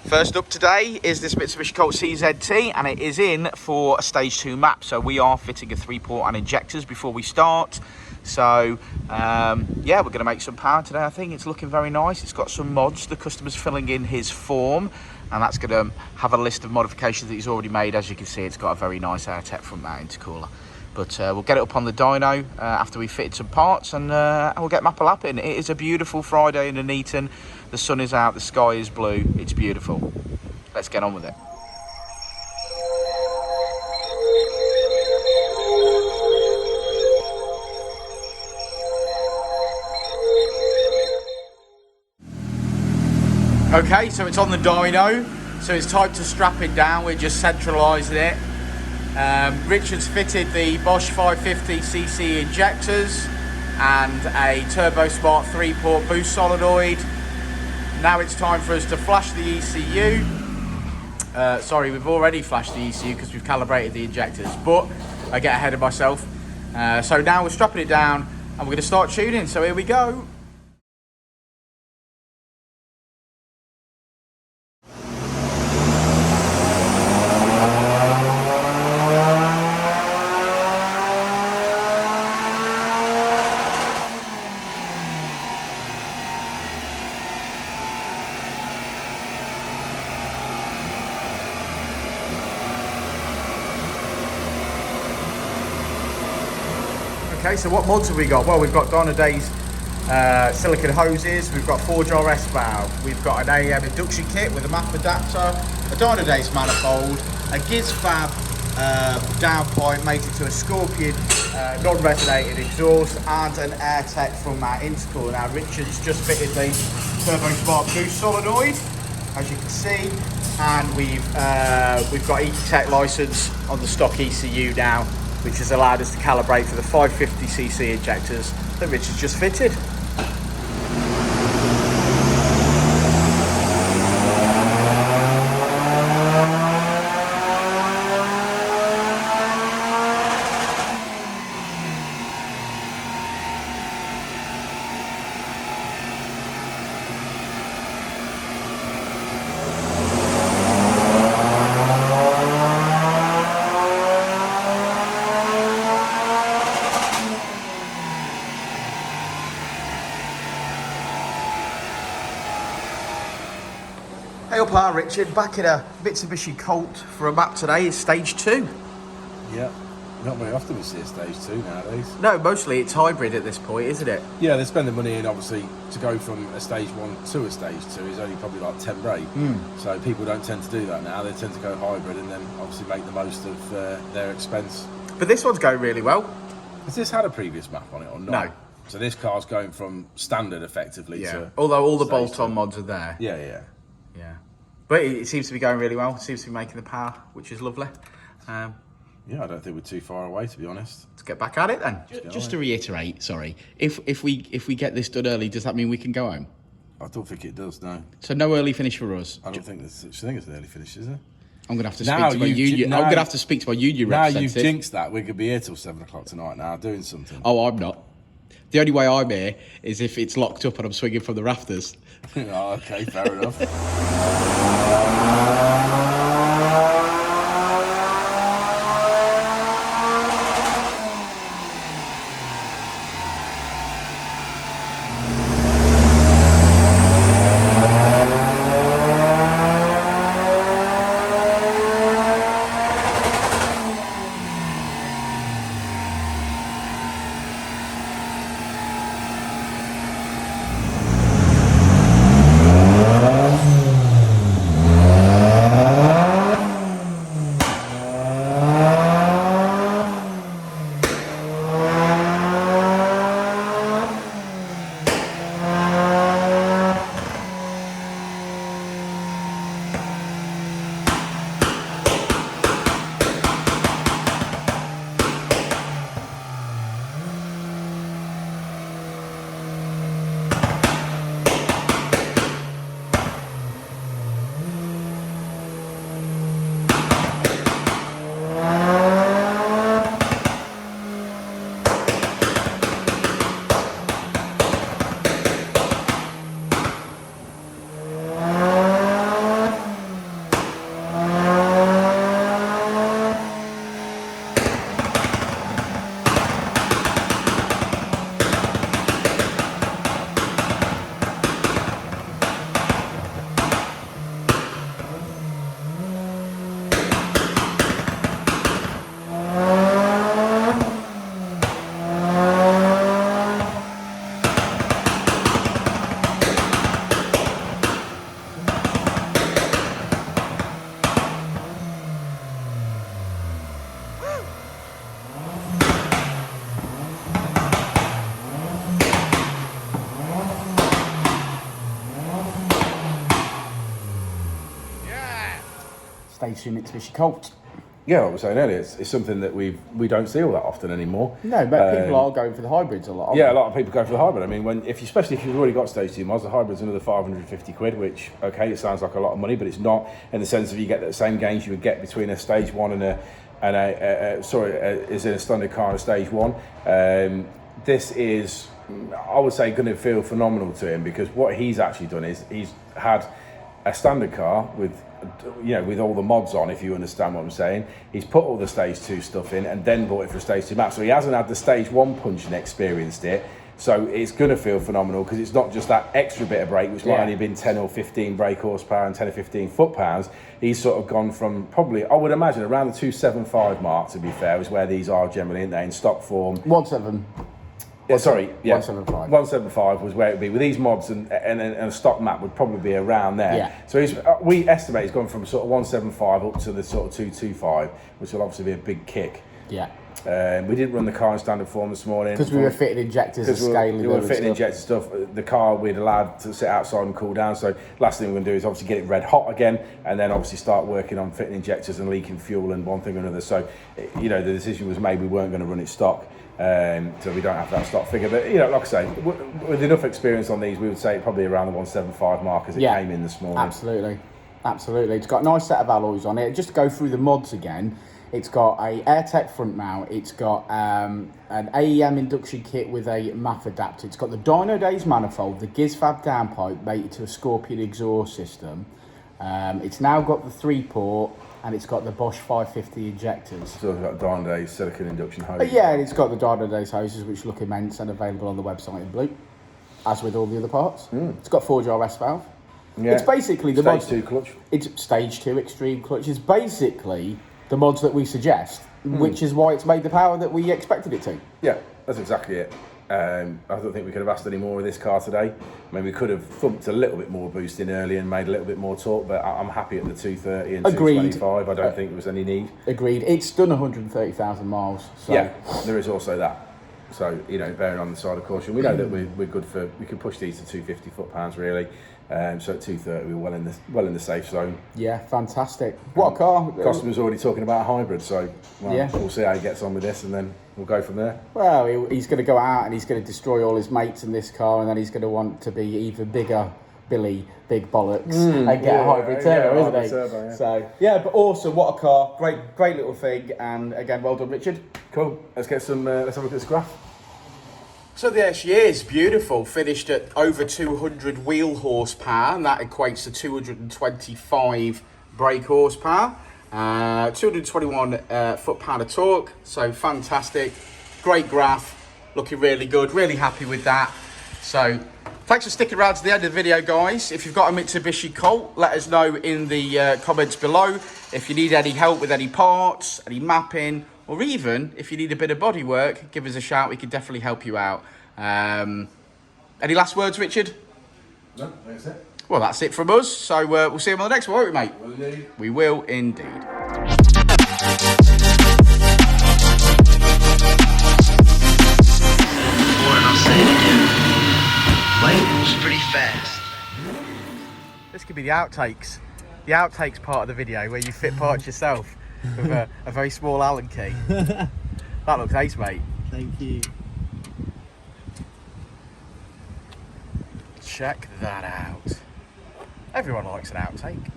First up today is this Mitsubishi Colt CZT, and it is in for a stage 2 map. So we are fitting a 3-port and injectors before we start. So yeah, we're going to make some power today. I think it's looking very nice. It's got some mods. The customer's filling in his form, and that's going to have a list of modifications that he's already made. As you can see, it's got a very nice AirTech front mount intercooler. But we'll get it up on the dyno after we've fitted some parts, and we'll get map-a-lapping. It is a beautiful Friday in Nuneaton. The sun is out, the sky is blue. It's beautiful. Let's get on with it. Okay, so it's on the dyno. So it's time to strap it down. We're just centralising it. Richard's fitted the Bosch 550cc injectors and a Turbo Smart 3-port boost solenoid. Now it's time for us to flash the ECU. Sorry, we've already flashed the ECU because we've calibrated the injectors, but I get ahead of myself. So now we're strapping it down and we're going to start tuning. So here we go. Okay, so what mods have we got? Well, we've got Dynodaze silicon hoses, we've got 4-jar S-valve, we've got an AM induction kit with a map adapter, a Dynodaze manifold, a GizFab downpipe mated to a Scorpion non-resonated exhaust, and an AirTech from our intercooler. Now, Richard's just fitted the Turbo Smart Boost solenoid, as you can see, and we've got ecutek license on the stock ECU now, which has allowed us to calibrate for the 550cc injectors that Richard's just fitted. Hey up, Richard, back in a Mitsubishi Colt for a map today. It's stage 2. Yeah, not very often we see a stage 2 nowadays. No, mostly it's hybrid at this point, isn't it? Yeah, they're spending money in, obviously, to go from a stage 1 to a stage 2 is only probably like 10 brake. So people don't tend to do that now. They tend to go hybrid and then obviously make the most of their expense. But this one's going really well. Has this had a previous map on it or not? No. So this car's going from standard effectively to... Although all the bolt-on mods are there. Yeah. But it seems to be going really well. It seems to be making the power, which is lovely. Yeah, I don't think we're too far away, to be honest. Let's get back at it then. Just to reiterate, sorry, if we get this done early, does that mean we can go home? I don't think it does, no. So no early finish for us. I don't think there's such thing as an early finish, is there? I'm gonna have to speak to my union. I'm gonna have to speak to my union representative. Now you've jinxed that. We could be here till 7 o'clock tonight now, doing something. Oh, I'm not. The only way I'm here is if it's locked up and I'm swinging from the rafters. Oh, okay, fair enough. Stage 2 Mitsubishi Colt. Yeah, like I was saying earlier, it's something that we don't see all that often anymore. No, but people are going for the hybrids a lot. Yeah, a lot of people go for the hybrid. I mean, especially if you've already got stage 2 mods, the hybrid's another 550 quid, which, okay, it sounds like a lot of money, but it's not, in the sense of you get the same gains you would get between a stage 1 is in a standard car and a stage 1. This is, I would say, going to feel phenomenal to him, because what he's actually done is he's had a standard car with all the mods on, if you understand what I'm saying. He's put all the stage 2 stuff in and then bought it for a stage 2 map. So he hasn't had the stage 1 punch and experienced it. So it's going to feel phenomenal, because it's not just that extra bit of brake, which might only have been 10 or 15 brake horsepower and 10 or 15 foot-pounds. He's sort of gone from probably, I would imagine, around the 275 mark, to be fair, is where these are generally, aren't they, in stock form. 1.7. Yeah, sorry, yeah. 175. 175 was where it would be. With these mods and a stock map would probably be around there. Yeah. So we estimate he's gone from sort of 175 up to the sort of 225, which will obviously be a big kick. Yeah. We didn't run the car in standard form this morning. Because we were fitting injectors and scaling. We were fitting injector stuff. The car we'd allowed to sit outside and cool down. So last thing we're going to do is obviously get it red hot again, and then obviously start working on fitting injectors and leaking fuel and one thing or another. So, the decision was made we weren't going to run it stock. So we don't have that stock figure. But, like I say, with enough experience on these, we would say probably around the 175 mark as it came in this morning. Absolutely. It's got a nice set of alloys on it. Just to go through the mods again, it's got a AirTech front mount. It's got an AEM induction kit with a MAF adapter. It's got the Dynodaze manifold, the GizFab downpipe mated to a Scorpion exhaust system. It's now got the 3-port, and it's got the Bosch 550 injectors. So it's got Dynodaze silicone induction hoses. Yeah, and it's got the Dynodaze hoses, which look immense and available on the website in blue, as with all the other parts. It's got 4-jar S valve. Yeah. It's basically the stage 2 clutch. It's stage 2 extreme clutch. It's basically the mods that we suggest, which is why it's made the power that we expected it to. Yeah, that's exactly it. I don't think we could have asked any more of this car today. I mean, we could have thumped a little bit more boost in early and made a little bit more torque, but I'm happy at the 230 and 225. I don't think there was any need. Agreed. It's done 130,000 miles. So. Yeah, there is also that. So, bearing on the side of caution, we know that we're good for, we can push these to 250 foot-pounds really. So at 230 we're well in the safe zone. Yeah, fantastic. What a car. Customer's already talking about a hybrid, so we'll see how he gets on with this, and then we'll go from there. Well, he's going to go out and he's going to destroy all his mates in this car, and then he's going to want to be even bigger Billy Big Bollocks and get a hybrid turbo, isn't he? Turbo, yeah. So but awesome, what a car. Great little thing, and again, well done, Richard. Cool. Let's have a look at this graph. So there she is, beautiful, finished at over 200 wheel horsepower, and that equates to 225 brake horsepower, 221 foot-pound of torque, so fantastic, great graph, looking really good, really happy with that. So thanks for sticking around to the end of the video, guys. If you've got a Mitsubishi Colt, let us know in the comments below. If you need any help with any parts, any mapping, or even if you need a bit of body work, give us a shout. We can definitely help you out. Any last words, Richard? No, that's it. Well, that's it from us. So we'll see you on the next one, won't we, mate? Will indeed. We will indeed. Pretty fast. This could be the outtakes. The outtakes part of the video where you fit parts yourself with a very small Allen key. That looks ace, mate. Thank you. Check that out. Everyone likes an outtake.